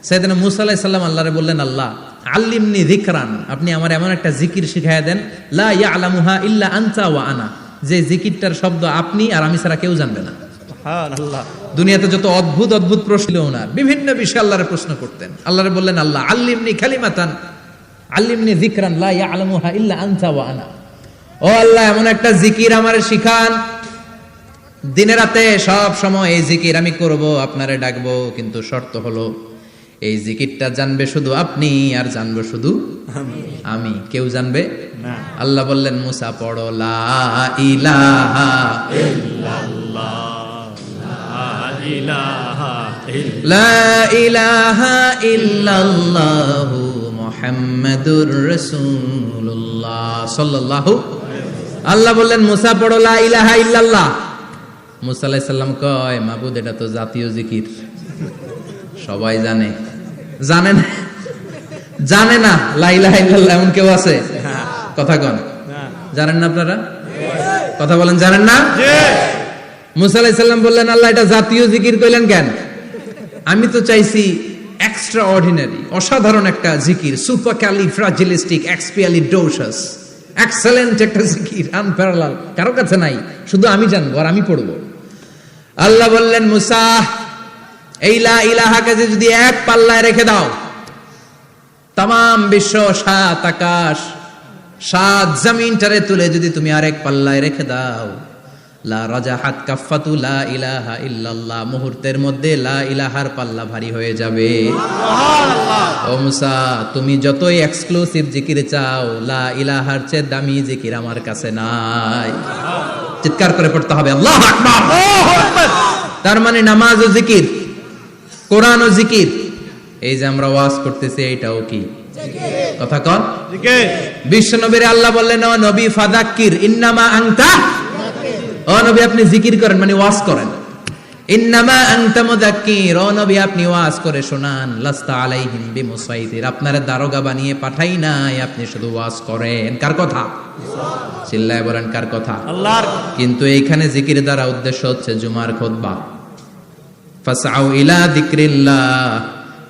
[SPEAKER 1] সাইয়েদনা মুসা আলাইহিস সালাম আল্লাহরে বললেন, আল্লাহ আল্লিমনি যিকরান, আপনি আমার এমন একটা জিকির শিখায়া দেন, লা ইয়ালামুহা ইল্লা আনতা ওয়া আনা, যে জিকিরটার শব্দ আপনি আর আমি ছাড়া কেউ জানবে না। সুবহানাল্লাহ। দুনিয়াতে যত অদ্ভুত অদ্ভুত প্রশ্ন ওনার, বিভিন্ন বিষয়ে আল্লাহরে প্রশ্ন করতেন। আল্লাহরে বললেন, আল্লাহ আল্লিমনি কালিমাতান, আল্লিমনি যিকরান লা ইয়ালামুহা ইল্লা আনতা ওয়া আনা, ও আল্লাহ এমন একটা জিকির আমারে শিখান, দিনে রাতে সব সময় এই জিকির আমি করব, আপনারে ডাকবো, কিন্তু শর্ত হলো এই জিকিরটা জানবে শুধু আপনি আর জানবো শুধু আমি, কেউ জানবে
[SPEAKER 2] না।
[SPEAKER 1] আল্লাহ বললেন মুসা পড়ো লা ইলাহা
[SPEAKER 2] ইল্লাল্লাহ, লা ইলাহা
[SPEAKER 1] লা ইলাহা ইল্লাল্লাহু মুহাম্মাদুর রাসূলুল্লাহ সাল্লাল্লাহু। আল্লাহ বললেন মুসা পড়ো লা ইলাহা ইল্লাল্লাহ। মুসা আলাইহিস সালাম কয় মাবুদ এটা তো জাতীয় জিকির, সবাই জানে। জানে না, জানে না লা ইলাহা ইল্লাল্লাহ এমন কেউ আছে? কথা কন, জানেন না আপনারা? কথা বলেন, জানেন না? মুসা আলাইহিস সালাম বললেন আল্লাহ এটা জাতীয় জিকির কইলেন কেন? আমি তো চাইছি এক্সট্রা অর্ডিনারি, অসাধারণ একটা জিকির, সুপারক্যালিফ্রাজিলিস্টিক এক্সপিয়ালিডোসাস, এক্সেলেন্ট একটা জিকির, আনপ্যারালাল, কারো কাছে নাই, শুধু আমি জানবো আর আমি পড়বো। আল্লাহ বললেন মুসা এই লা ইলাহাকে যদি এক পাল্লায় রেখে দাও, তামাম বিশ্ব, সাত আকাশ, সাত জমিনটারে তুলে যদি তুমি আরেক পাল্লায় রেখে দাও, লা রাজাহাত কাফাতু লা ইলাহা ইল্লাল্লাহ, মুহূর্তের মধ্যে লা ইলাহার পাল্লা ভারী হয়ে যাবে। ও মুসা তুমি যতই এক্সক্লুসিভ জিকির চাও, লা ইলাহার চেয়ে দামি জিকির আমার কাছে নাই। চিৎকার করে পড়তে হবে আল্লাহু আকবার। তার মানে নামাজ ও জিকির, কোরআন ও জিকির, এই যে আমরা ওয়াজ করতেছি এটাও কি কথা কন? বিশ্ব নবীর আল্লাহ বললেন ও নবী ফাযাক্কির ইন্নামা আনতা, ও নবী আপনি জিকির করেন মানে ওয়াজ করেন। ইন্নামা আনতা মুযাক্কির, ও নবী আপনি ওয়াজ করে শোনান। লাস্তা আলাইহিম বিমুসাইতির, আপনারে দারোগা বানিয়ে পাঠাই নাই, আপনি শুধু ওয়াজ করেন। কার কথা? চিল্লায় বলেন কার কথা?
[SPEAKER 2] আল্লাহর।
[SPEAKER 1] কিন্তু এইখানে জিকির দ্বারা উদ্দেশ্য হচ্ছে জুমার খুতবা। ফাসআউ ইলা যিকরিল্লাহ,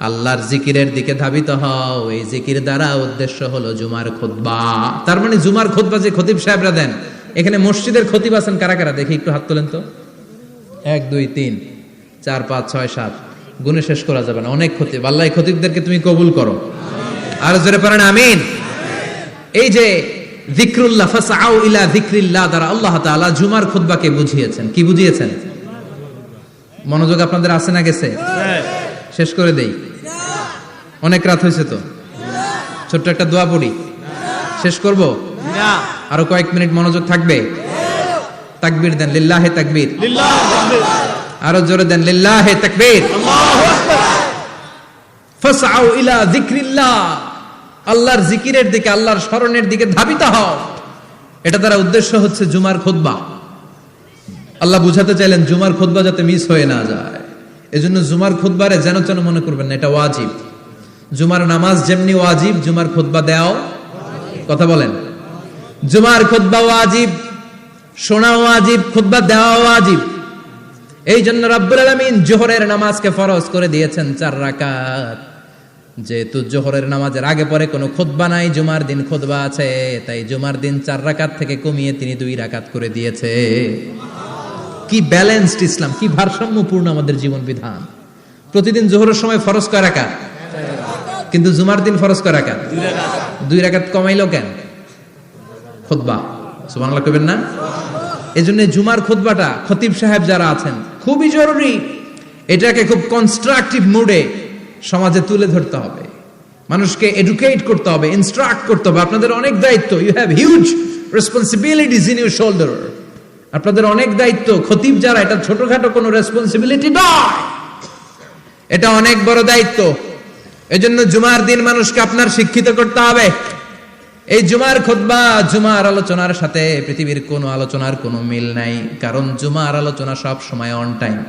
[SPEAKER 1] আল্লাহর জিকিরের দিকে ধাবিত হও, এই জিকির দ্বারা উদ্দেশ্য হলো জুমার খুতবা। তার মানে জুমার খুতবা যে খতিব সাহেবরা দেন, এখানে মসজিদের খতিব আছেন কারা কারা দেখি একটু হাত তোলেন তো। 1 2 3 4 5 6 7, গুণে শেষ করা যাবে না, অনেক খতিব। আল্লাহ এই খতিবদেরকে তুমি কবুল করো, আর জোরে পড়েন আমিন। এই যে যিকরুল্লাহ, ফাসআউ ইলা যিকরিল্লাহ দ্বারা আল্লাহ তাআলা জুমার খুতবাকে বুঝিয়েছেন। কি বুঝিয়েছেন? মনোযোগ আপনাদের আছে না গেছে? শেষ করে দেই, অনেক রাত হয়েছে তো। ছোট্ট একটা দোয়া পড়ি, শেষ করব। আরো কয়েক মিনিট মনোযোগ থাকবে। তাকবীর দেন, লিল্লাহে তাকবীর। আরো জোরে দেন, লিল্লাহে তাকবীর। ফাসআউ ইলা যিকরিল্লাহ, আল্লাহর জিকিরের দিকে, আল্লাহর স্মরণের দিকে ধাবিত হও। এটা দ্বারা উদ্দেশ্য হচ্ছে জুমার খুতবা। আল্লাহ বুঝাতে চাইলেন জুমার খুতবা যাতে মিস হয়ে না যায়, এজন্য জুমার খুতবারে যেন যেন মনে করবেন না, এটা ওয়াজিব। জুমার নামাজ যেমনি ওয়াজিব, জুমার খুতবা দেওয়াও, কথা বলেন, জুমার খুতবা ওয়াজিব, শোনা ওয়াজিব, খুতবা দেওয়া ওয়াজিব। এই জন্য রাব্বুল আলামিন জোহরের নামাজকে ফরজ করে দিয়েছেন 4 রাকাত। যেহেতু জোহরের নামাজের আগে পরে কোনো খুতবা নাই, জুমার দিন খুতবা আছে, তাই জুমার দিন 4 রাকাত থেকে কমিয়ে তিনি 2 রাকাত করে দিয়েছে। কি ব্যালেন্সড ইসলাম, কি ভারসাম্যপূর্ণ আমাদের জীবন বিধান। প্রতিদিন জোহরের সময় ফরজ কয় রাকাত, কিন্তু জুমার দিন ফরজ কয় রাকাত? 2 রাকাত কমাইলো কেন? খুতবা, সুবহানাল্লাহ কইবেন না? এজন্য জুমার খুতবাটা খতিব সাহেব যারা আছেন খুবই জরুরি। এটাকে খুব কনস্ট্রাকটিভ মুডে সমাজে তুলে ধরতে হবে, মানুষকে এডুকেট করতে হবে, ইনস্ট্রাক্ট করতে হবে। আপনাদের অনেক দায়িত্ব, you have huge responsibilities in your shoulder. আপনাদের অনেক দায়িত্ব। খতিব যারা, এটা ছোটখাটো কোনো রেসপন্সিবিলিটি নয়, এটা অনেক বড় দায়িত্ব। এজন্য জুমার দিন মানুষকে আপনার শিক্ষিত করতে হবে। এই জুমার খুতবা, জুমার আলোচনার সাথে পৃথিবীর কোনো আলোচনার কোনো মিল নাই, কারণ জুমার আলোচনা সব সময় অন টাইম,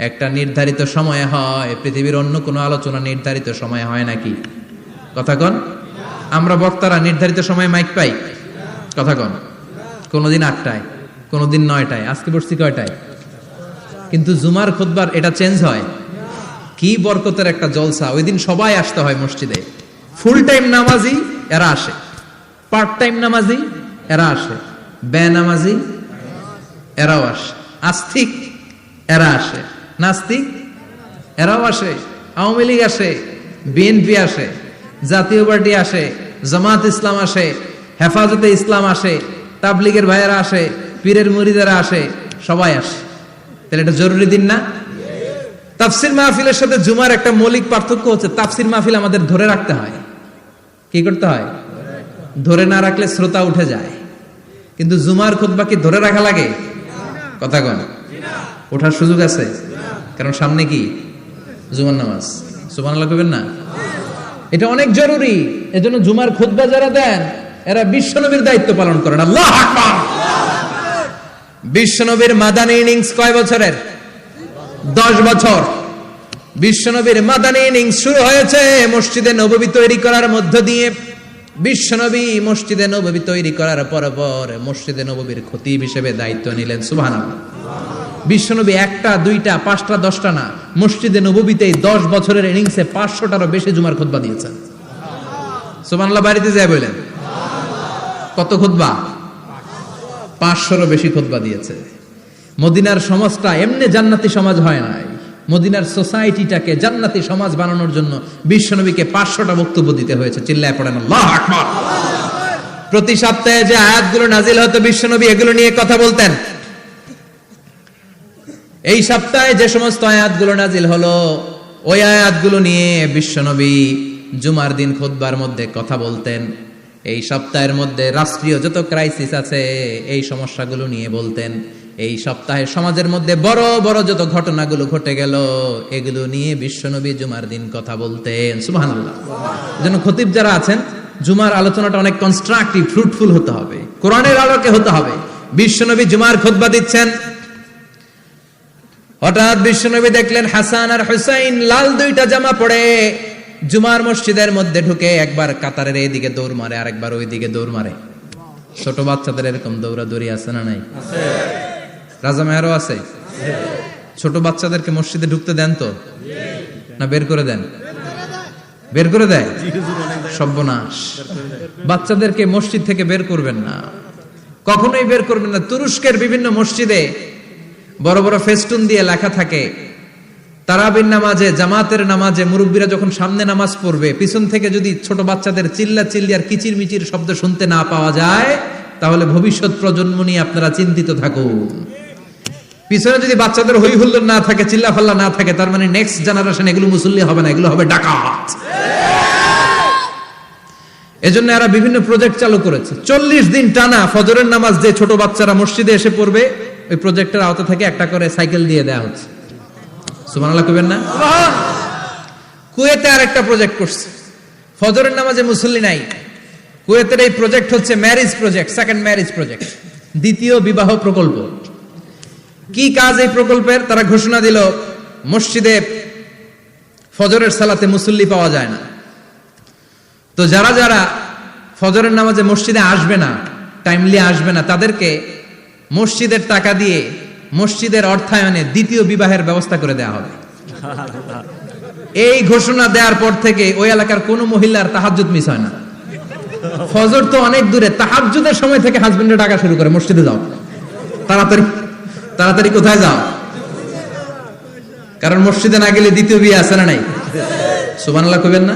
[SPEAKER 1] একটা নির্ধারিত সময়ে হয়। পৃথিবীর অন্য কোনো আলোচনা নির্ধারিত সময়ে হয় নাকি? কথা কন। আমরা বক্তারা নির্ধারিত সময়ে মাইক পাই? কথা কন। কোনোদিন 8টায়, কোনোদিন 9টায়, আজকে বসছি কয়টায়? কিন্তু জুমার খুতবার এটা চেঞ্জ হয়। কি বরকতের একটা জলসা! ওই দিন সবাই আসতে হয় মসজিদে। ফুল টাইম নামাজি এরা আসে, পার্ট টাইম নামাজি এরা আসে, বেনামাজি এরাও আসে, আস্তিক এরা আসে, নাস্তিক এরাও আসে, আওয়ামী লীগ আসে, বিএনপি আসে, জাতীয় পার্টি আসে, জামাত ইসলাম আসে, হেফাজতে ইসলাম আসে, তাবলীগের ভাইয়েরা আসে, পীরের মুরিদেরা আসে, সবাই আসে। তাহলে এটা জরুরি দিন না? তাফসির মাহফিলের সাথে জুমার একটা মৌলিক পার্থক্য হচ্ছে, তাফসির মাহফিল আমাদের ধরে রাখতে হয়। কি করতে হয়? ধরে না রাখলে শ্রোতা উঠে যায়। কিন্তু জুমার খুতবা কি ধরে রাখা লাগে? কথা কন, ওঠার সুযোগ আছে? কারণ সামনে কি জুমার নামাজ। সুবহানাল্লাহ কইবেন না? এটা অনেক জরুরি। এজন্য জুমার খুতবা যারা দেন এরা বিশ্বনবীর দায়িত্ব পালন করেন। আল্লাহু আকবার। বিশ্বনবীর মাদানী ইনিংস কয় বছরের? 10 বছর। বিশ্বনবীর মাদানী ইনিংস শুরু হয়েছে মসজিদে নববী তৈরি করার মধ্য দিয়ে। বিশ্বনবী মসজিদে নববী তৈরি করার পর মসজিদে নববীর খতিব হিসেবে দায়িত্ব নিলেন। সুবহানাল্লাহ। বিশ্বনবী একটা, দুইটা, পাঁচটা, 10টা না, মসজিদে নববীতে 10 বছরের ইনিংসে 500টারও বেশি জুমার খুতবা দিয়েছেন। সুবহানাল্লাহ। বাড়িতে যায় বলেন কত খুতবা? 500রও বেশি খুতবা দিয়েছে। মদিনার সমাজটা এমনি জান্নাতি সমাজ হয় নাই। মদিনার সোসাইটিটাকে জান্নাতি সমাজ বানানোর জন্য বিশ্বনবীকে 500টা বক্তব্য দিতে হয়েছে। চিল্লায় পড়েন আল্লাহু আকবার। প্রতি সপ্তাহে যে আয়াতগুলো নাজিল হতো বিশ্বনবী এগুলো নিয়ে কথা বলতেন। এই সপ্তাহে যে সমস্ত আয়াতগুলো নাজিল হলো ওই আয়াতগুলো নিয়ে বিশ্বনবী জুমার দিন খুতবার মধ্যে কথা বলতেন। এই সপ্তাহের মধ্যে রাষ্ট্রীয় যত ক্রাইসিস আছে এই সমস্যাগুলো নিয়ে বলতেন। এই সপ্তাহে সমাজের মধ্যে বড় বড় যত ঘটনাগুলো ঘটে গেল এগুলো নিয়ে বিশ্বনবী জুমার দিন কথা বলতেন। সুবহানাল্লাহ। যেন খতিব যারা আছেন জুমার আলোচনাটা অনেক কনস্ট্রাকটিভ, ফ্রুটফুল হতে হবে, কোরআনের আলোকে হতে হবে। বিশ্বনবী জুমার খুতবা দিচ্ছেন, হঠাৎ বিশ্বনবী দেখলেন হাসান আর হুসাইন লাল 2টা জামা পরে জুমার মসজিদের মধ্যে ঢুকে একবার কাতারের এইদিকে দৌড় মারে, আরেকবার ওইদিকে দৌড় মারে। ছোট বাচ্চাদের এরকম দৌড়াদৌড়ি আছে না নাই? রাজা মেয়ারও আছে। ছোট বাচ্চাদেরকে মসজিদে ঢুকতে দেন তো না বের করে দেন? বের করে দেয়। সর্বনাশ। বাচ্চাদেরকে মসজিদ থেকে বের করবেন না, কখনোই বের করবেন না। তুরস্কের বিভিন্ন মসজিদে বড় বড় ফেস্টুন দিয়ে লেখা থাকে তারাবির নামাজে, জামাতের নামাজে মুরব্বীরা যখন সামনে নামাজ পড়বে পিছন থেকে যদি ছোট বাচ্চাদের চিল্লা চিল্লি আর কিচির মিচির শব্দ শুনতে না পাওয়া যায় তাহলে ভবিষ্যৎ প্রজন্ম নিয়ে আপনারা চিন্তিত থাকুন। পিছনে যদি বাচ্চাদের হই হুল্লোড় না থাকে, চিল্লা ফাল্লা না থাকে, তার মানে নেক্সট জেনারেশন এগুলো মুসল্লি হবে না, এগুলো হবে ডাকাত। এজন্য এরা বিভিন্ন প্রজেক্ট চালু করেছে। 40 দিন টানা ফজরের নামাজ যে ছোট বাচ্চারা মসজিদে এসে পড়বে ওই প্রজেক্টের আওতা থেকে একটা করে সাইকেল দিয়ে দেওয়া হচ্ছে। সুবহানাল্লাহ কইবেন না? কুয়েতে আরেকটা প্রজেক্ট করছে, ফজরের নামাজে মুসল্লি নাই। কুয়েতের এই প্রজেক্ট হচ্ছে marriage project, second marriage project, দ্বিতীয় বিবাহ প্রকল্প। কি কাজ এই প্রকল্পের? তারা ঘোষণা দিল মসজিদে ফজরের সালাতে মুসল্লি পাওয়া যায় না, তো যারা যারা ফজরের নামাজে মসজিদে আসবে না, টাইমলি আসবে না, তাদেরকে মসজিদের টাকা দিয়ে মসজিদের অর্থায়নে দ্বিতীয় বিবাহের ব্যবস্থা করে দেওয়া হবে। এই ঘোষণা দেওয়ার পর থেকে ওই এলাকার কোন মহিলার তাহাজ্জুদ মিস হয় না। ফজর তো অনেক দূরে, তাহাজ্জুদের সময় থেকে হাজবেন্ডের ডাকা শুরু করে মসজিদে যাও, তাড়াতাড়ি তাড়াতাড়ি কোথায় যাও, কারণ মসজিদে না গেলে দ্বিতীয় বিয়ে আছে না নাই? সুবহানাল্লাহ কইবেন না?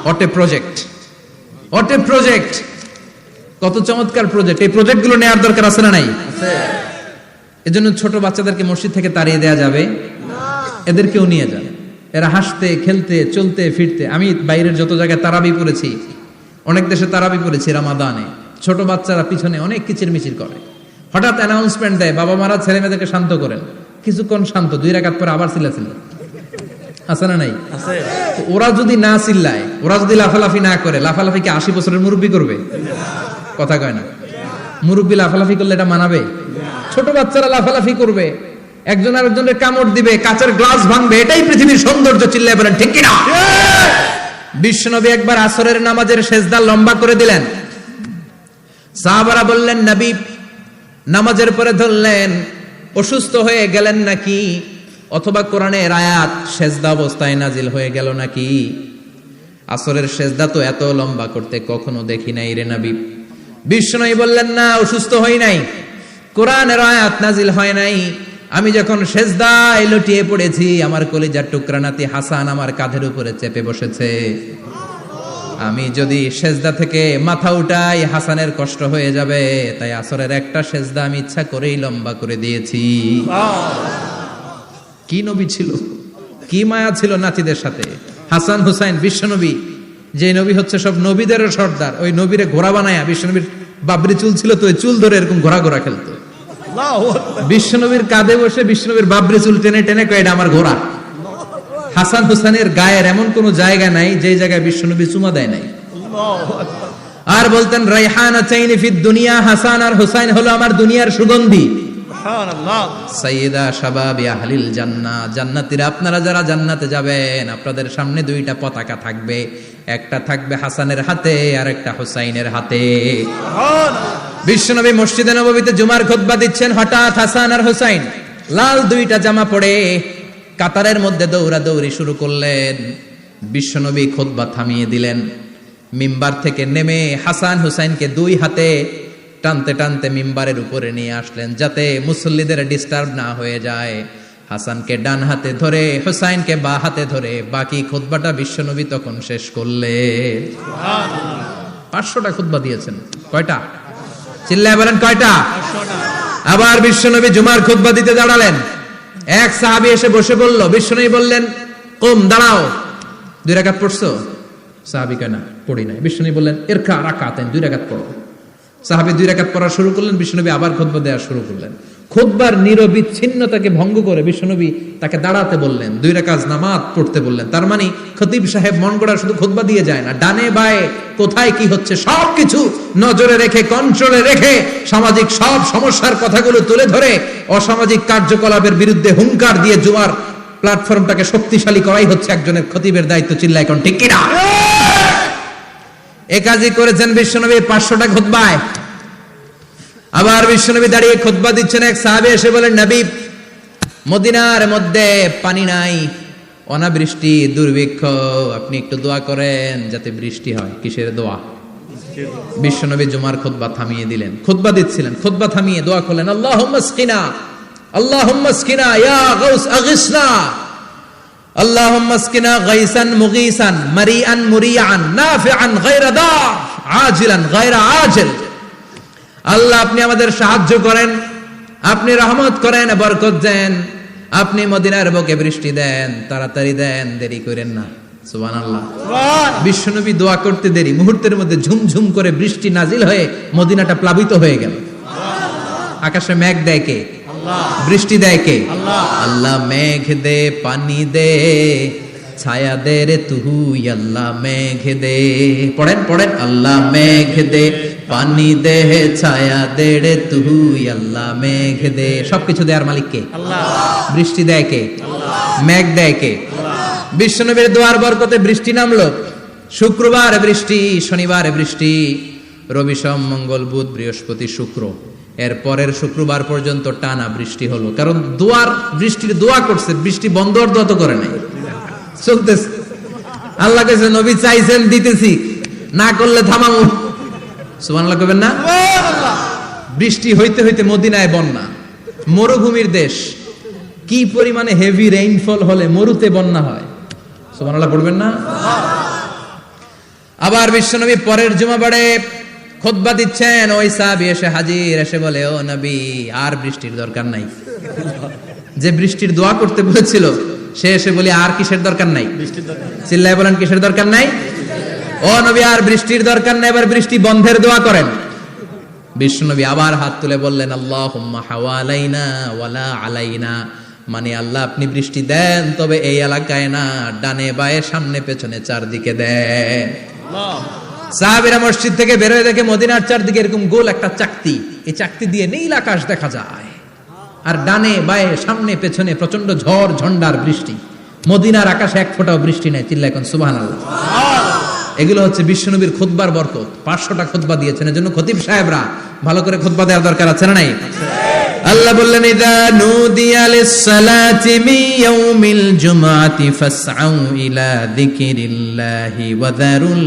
[SPEAKER 1] What a project, what a project, কত চমৎকার প্রজেক্ট। এই প্রজেক্ট গুলো নেওয়ার দরকার আছে না নাই? এজন্য ছোট বাচ্চাদেরকে মসজিদ থেকে তাড়িয়ে দেওয়া যাবে না, এদেরকেও নিয়ে যান। এরা হাসতে খেলতে চলতে ফিরতে, আমি বাইরের যত জায়গায় তারাবি পড়েছি, অনেক দেশে তারাবি পড়েছি রামাদানে, ছোট বাচ্চারা পিছনে অনেক কিচির মিচির করে, হঠাৎ অ্যানাউন্সমেন্ট দেয় বাবা মারা ছেলে মেয়েদেরকে শান্ত করেন, কিছুক্ষণ শান্ত, 2 রাকাত পরে আবার চিল্লাচিল্লি, আছে না নাই? ওরা যদি না চিল্লায়, ওরা যদি লাফালাফি না করে, লাফালাফি কি 80 বছরের মুরব্বী করবে? কথা কয় না। মুরব্বী লাফালাফি করলে এটা মানাবে? ছোট বাচ্চারা লাফালাফি করবে, একজন আরেকজনের কামড় দিবে, কাঁচের গ্লাস ভাঙবে, এটাই পৃথিবীর সৌন্দর্য। চিল্লায় বলেন ঠিক কিনা? বিশ্বনবী একবার আসরের নামাজের সেজদা লম্বা করে দিলেন, সাহাবারা বললেন নবী নামাজের পরে ধরলেন অসুস্থ হয়ে গেলেন নাকি, অথবা কোরআনের আয়াত সেজদা অবস্থায় নাজিল হয়ে গেল নাকি? আসরের সেজদা তো এত লম্বা করতে কখনো দেখি নাই রে নবী। বিশ্বনবী বললেন না, অসুস্থ হই নাই, কোরআনের আয়াত নাজিল হয় নাই, আমি যখন সেজদায় লুটিয়ে পড়েছি আমার কলিজার টুকরা নাতি হাসান আমার কাঁধের উপরে চেপে বসেছে। আমি যদি সেজদা থেকে মাথা উঠাই হাসানের কষ্ট হয়ে যাবে, তাই আসরের একটা সেজদা আমি ইচ্ছা করেই লম্বা করে দিয়েছি। কি নবী ছিল, কি মায়া ছিল নাতিদের সাথে। হাসান হুসাইন বিশ্বনবী, যে নবী হচ্ছে সব নবীদেরও সর্দার, ওই নবীরে ঘোড়া বানায়া, বিশ্বনবীর বাবরি চুল ছিল তো ওই চুল ধরে এরকম ঘোড়া ঘোড়া খেলতো। বিশ্বনবীর কাঁধে বসে বিশ্বনবীর বাবরি চুল টেনে টেনে কয় এটা আমার ঘোড়া। হাসান হুসাইনের গায়ের এমন কোন জায়গা নাই যে জায়গায় বিশ্বনবী চুমা দেয় নাই। আর বলতেন রাইহানাতাইনি ফিদ দুনিয়া, হাসান আর হুসাইন হলো আমার দুনিয়ার সুগন্ধি। সুবহানাল্লাহ। সাইয়্যিদা শাবাবি আহলিল জান্নাহ, জান্নাতীরা আপনারা যারা জান্নাতে যাবেন আপনাদের সামনে দুইটা পতাকা থাকবে, একটা থাকবে হাসানের হাতে আর একটা হুসাইনের হাতে। সুবহানাল্লাহ। বিশ্বনবী মসজিদে নববীতে জুমার খুতবা দিচ্ছেন, হঠাৎ হাসান আর হুসাইন লাল দুইটা জামা পরে কাতারের মধ্যে দৌড়াদৌড়ি শুরু করলেন। বিশ্বনবী খুতবা থামিয়ে দিলেন, মিম্বার থেকে নেমে হাসান হুসাইনকে দুই হাতে টানতে টানতে মিম্বারের উপরে নিয়ে আসলেন যাতে মুসল্লিদের ডিস্টার্ব না হয়ে যায়। হাসানকে ডান হাতে ধরে হুসাইনকে বা হাতে ধরে বাকি খুতবাটা বিশ্বনবী তখন শেষ করলেন। সুবহানাল্লাহ। 500টা খুতবা দিয়েছেন। কয়টা? চিল্লায় বলেন কয়টা? 500টা। আবার বিশ্বনবী জুমার খুতবা দিতে দাঁড়ালেন। এক সাহাবী এসে বসে বলল, বিশ্বনবী বললেন কুম, দাঁড়াও, 2 রাকাত পড়ছো? সাহাবী কয় না, পড়ি নাই। বিশ্বনবী বললেন ইরকা রাকাতাইন, 2 রাকাত পড়ো। সাহাবী 2 রাকাত পড়া শুরু করলেন, বিশ্বনবী আবার খুতবা দেওয়া শুরু করলেন। খুতবার নিরবিচ্ছিন্নতাকে ভঙ্গ করে বিশ্বনবী তাকে দাঁড়াতে বললেন, 2 রাকাত নামাজ পড়তে বললেন। তার মানে খতিব সাহেব মন গড়া শুধু খুতবা দিয়ে যায় না, ডানে বায়ে কোথায় কি হচ্ছে সবকিছু নজরে রেখে, কন্ট্রোলে রেখে, সামাজিক সব সমস্যার কথাগুলো তুলে ধরে অসামাজিক কার্যকলাপের বিরুদ্ধে হুঙ্কার দিয়ে জুমার প্ল্যাটফর্মটাকে শক্তিশালী করাই হচ্ছে একজনের খতিবের দায়িত্ব। চিল্লায় কোন ঠিক কিনা? এ কাজই করেছেন বিশ্বনবী 500টা খুতবায়। আবার বিশ্বনবী দাঁড়িয়ে খুতবা দিচ্ছেন, এক সাহাবী এসে বলেন, নবী মদিনার মধ্যে পানি নাই, অনাবৃষ্টি, দুর্ভিক্ষ, আপনি একটু দোয়া করেন যাতে বৃষ্টি হয়। কিসের দোয়া? বিশ্বনবী জুমার খুতবা থামিয়ে দিলেন, খুতবা দিচ্ছিলেন, খুতবা থামিয়ে দোয়া করলেন, আল্লাহুম্মা আসকিনা, আল্লাহুম্মা আসকিনা ইয়া গাউস আগিসনা, আল্লাহুম্মা আসকিনা গাইসান মুগীসান মারিআন মুরিআন নাফিআন গায়রা দার আজিলান গায়রা আজিল। আল্লাহ আপনি আমাদের সাহায্য করেন, আপনি রহমত করেন, বরকত দেন, আপনি মদিনার বুকে বৃষ্টি দেন, তাড়াতাড়ি দেন, দেরি করেন না। সুবহানাল্লাহ। বিশ্বনবী দোয়া করতে দেরি, মুহূর্তের মধ্যে ঝুমঝুম করে বৃষ্টি নাজিল হয়ে মদিনাটা প্লাবিত হয়ে গেল। আকাশে মেঘ দেয় কে? আল্লাহ। বৃষ্টি দেয় কে? আল্লাহ। আল্লাহ মেঘ দে, পানি দে, ছায়া দে রে তুই, আল্লাহ মেঘ দে। পড়েন পড়েন, আল্লাহ মেঘ দে, পানি দে, ছায়া দে রে তুই, আল্লাহ মেঘ দে। সবকিছু দেয়ার মালিক কে? আল্লাহ। বৃষ্টি দেয় কে? আল্লাহ। মেঘ দেয় কে? আল্লাহ। বিশ্বনবীর দোয়ার বরকতে বৃষ্টি নামলো। শুক্রবার বৃষ্টি, শনিবার বৃষ্টি, রবি সোম মঙ্গল বুধ বৃহস্পতি শুক্র, এর পরের শুক্রবার পর্যন্ত টানা বৃষ্টি হলো। কারণ দোয়ার বৃষ্টির দোয়া করছে, বৃষ্টি বন্ধ আর দোয়া তো করে নাই, চলতেছে। আল্লাহ কাছে নবী চাইছেন, দিতেছি, না করলে থামাবো। সুবহানাল্লাহ কইবেন না? বৃষ্টি হইতে হইতে মদিনায় বন্যা, মরুভূমির দেশ, কি পরিমাণে হেভি রেইনফল হলে মরুতে বন্যা হয়। সুবহানাল্লাহ পড়বেন না? আবার বিশ্বনবী পরের জুমাবারে খুতবা দিচ্ছেন, ওই সাহাবী এসে হাজির, এসে বলে, ও নবী আর বৃষ্টির দরকার নাই। যে বৃষ্টির দোয়া করতে বলেছিল সে এসে বলে আর কিসের দরকার নাই? চিল্লায় বলেন কিসের দরকার নাই? ও নবী আর বৃষ্টির দরকার নাই, এবার বৃষ্টি বন্ধের দোয়া করেন। বিশ্বনবী আবার হাত তুলে বললেন, আল্লাহুম্মা হাওয়ালাইনা ওয়ালা আলাইনা, মানে আল্লাহ আপনি বৃষ্টি দেন, তবে এই এলাকায় না, ডানে বায়ে সামনে পেছনে চারদিকে দেন। সাহাবীরা মসজিদ থেকে বের হয়ে দেখে মদিনার চারদিকে এরকম গোল একটা চাকতি, এই চাকতি দিয়ে নীল আকাশ দেখা যায়, আর ডানে বায়ে সামনে পেছনে প্রচন্ড ঝড় ঝন্ডার বৃষ্টি। মদিনার আকাশে এক ফোঁটাও বৃষ্টি নাই। চিল্লায় এখন সুবহানাল্লাহ। এগুলো হচ্ছে বিশ্বনবীর খুতবার বরকত। 500টা খুতবা দিয়েছেন, এজন্য খতিব সাহেবরা ভালো করে খুতবা দেওয়ার দরকার আছে না নাই? আল্লাহ বললেন, ইযা নুদিয়া লিস-সালাতি মিন ইয়াউমিল জুমআতি ফাসআউ ইলা যিকিরিল্লাহি ওয়া যারুল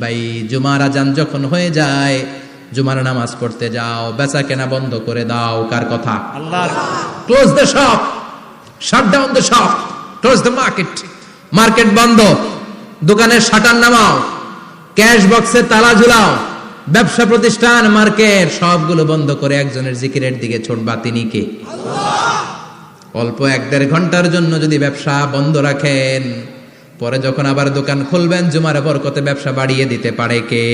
[SPEAKER 1] বাই। জুমার আযান যখন হয়ে যায়, জুমার নামাজ পড়তে যাও, বেচা কেনা বন্ধ করে দাও। কার কথা? আল্লাহর। Close the shop, shut down the shop, close the market. Market বন্ধ, দোকানের শাটার নামাও, ক্যাশ বক্সে তালা ঝুলাও, ব্যবসা প্রতিষ্ঠান, মার্কেট সবগুলো বন্ধ করে একজনের জিকিরের দিকে ছোটবা, তিনি কে? অল্প 1-1.5 ঘন্টার জন্য যদি ব্যবসা বন্ধ রাখেন, পরে যখন আবার দোকান খুলবেন জুমার বরকতে ব্যবসা বাড়িয়ে দিতে পারে কে?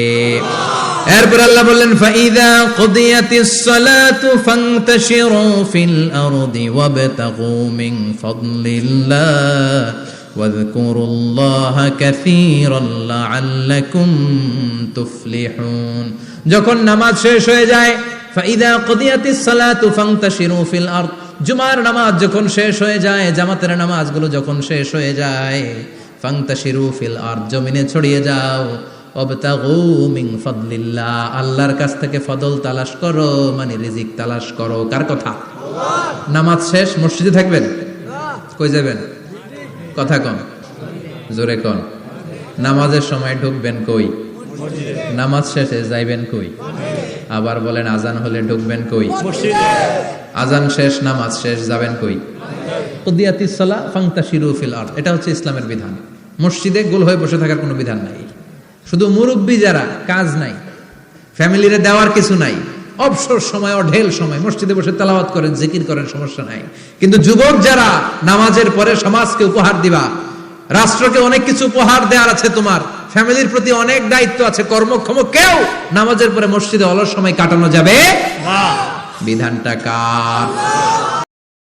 [SPEAKER 1] এরপর আল্লাহ বললেন ফাইদা কুদিয়াতিস সালাতু ফান্তাশিরু ফিল আরদি ওয়াবতাগু মিন ফাদলিল্লাহ ওয়াযকুরুল্লাহা কাসীরান লাআল্লাকুম তুফলিহুন। যখন নামাজ শেষ হয়ে যায়, ফাইদা কুদিয়াতিস সালাতু ফান্তাশিরু ফিল আরদ, জুমার নামাজ যখন শেষ হয়ে যায়, জামাতের নামাজগুলো যখন শেষ হয়ে যায়, ফান্তাশিরু ফিল আরদ, জমিনে ছড়িয়ে যাও, ওয়াবতাগু মিন ফাদলিল্লাহ, আল্লাহর কাছ থেকে ফদল তালাশ করো, মানে রিজিক তালাশ করো। কার কথা? নামাজ শেষ মসজিদে থাকবেন? কই যাবেন? কথা কন, জোরে কন। নামাজের সময় ঢুকবেন কই? নামাজ শেষে যাইবেন কই? আবার বলেন আজান হলে ঢুকবেন কই? আজান শেষ, নামাজ শেষ, যাবেন কই? কুদিয়াতিস সালাহ ফান্তাশিরু ফিল আরদ, এটা হচ্ছে ইসলামের বিধান। মসজিদে গোল হয়ে বসে থাকার কোনো বিধান নাই। শুধু মুরব্বী যারা, কাজ নাই, ফ্যামিলিরে দেওয়ার কিছু নাই, অবসর সময়, অঢেল সময় মসজিদে বসে তেলাওয়াত করেন, জিকির করেন, সমস্যা নাই। কিন্তু যুবক যারা, নামাজের পরে সমাজকে উপহার দিবা, রাষ্ট্রকে অনেক কিছু উপহার দেওয়ার আছে, তোমার ফ্যামিলির প্রতি অনেক দায়িত্ব আছে, কর্মক্ষম কেউ নামাজের পরে মসজিদে অলস সময় কাটানো যাবে না। বিধানটা কার?